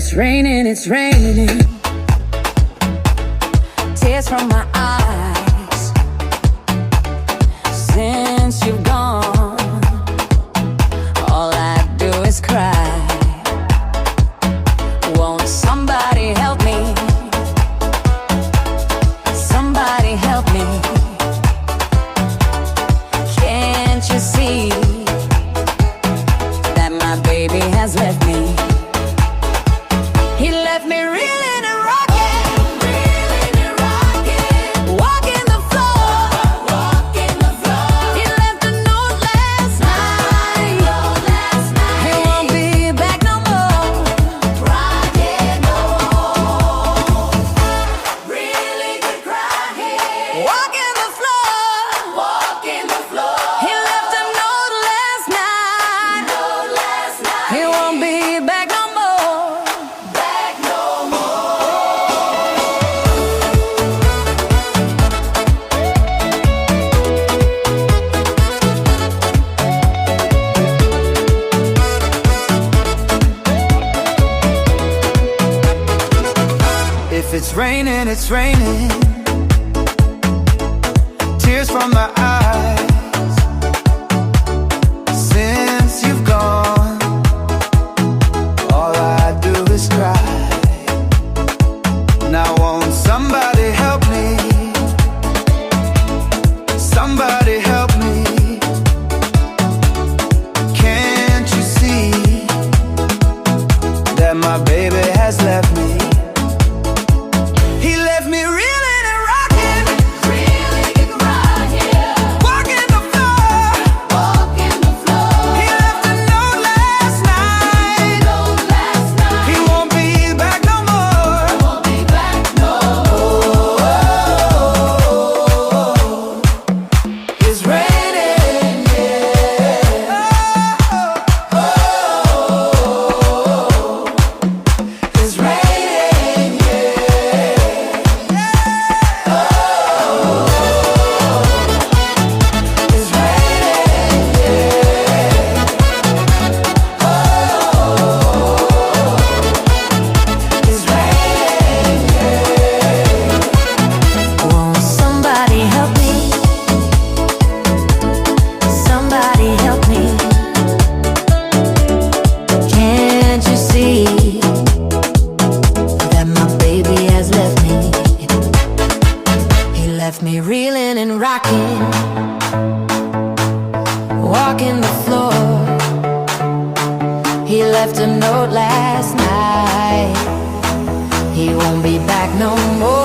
it's raining. Tears from my eyes since you've gone. All I do is cry. Won't somebody help me? Somebody help me. Can't you see that my baby has left me? He left me reeling and rocking, walking the floor. He left a note last night. He won't be back no more. Rocking no more. Really could cry here. Walking the floor. He left a note last night. He won't be back no more. If it's raining, it's raining. Tears from my eyes since you've gone. All I do is cry. Now won't somebody help me? Somebody help me. Can't you see that my baby has left me? He left me reeling and rocking, walking the floor. He left a note last night. He won't be back no more. It's raining, yeah. It's raining, it's Won't somebody help me? Somebody help me. Can't you see that my baby has left me? He left me reeling and rocking, walking the floor. He left a note last night. He won't be back no more.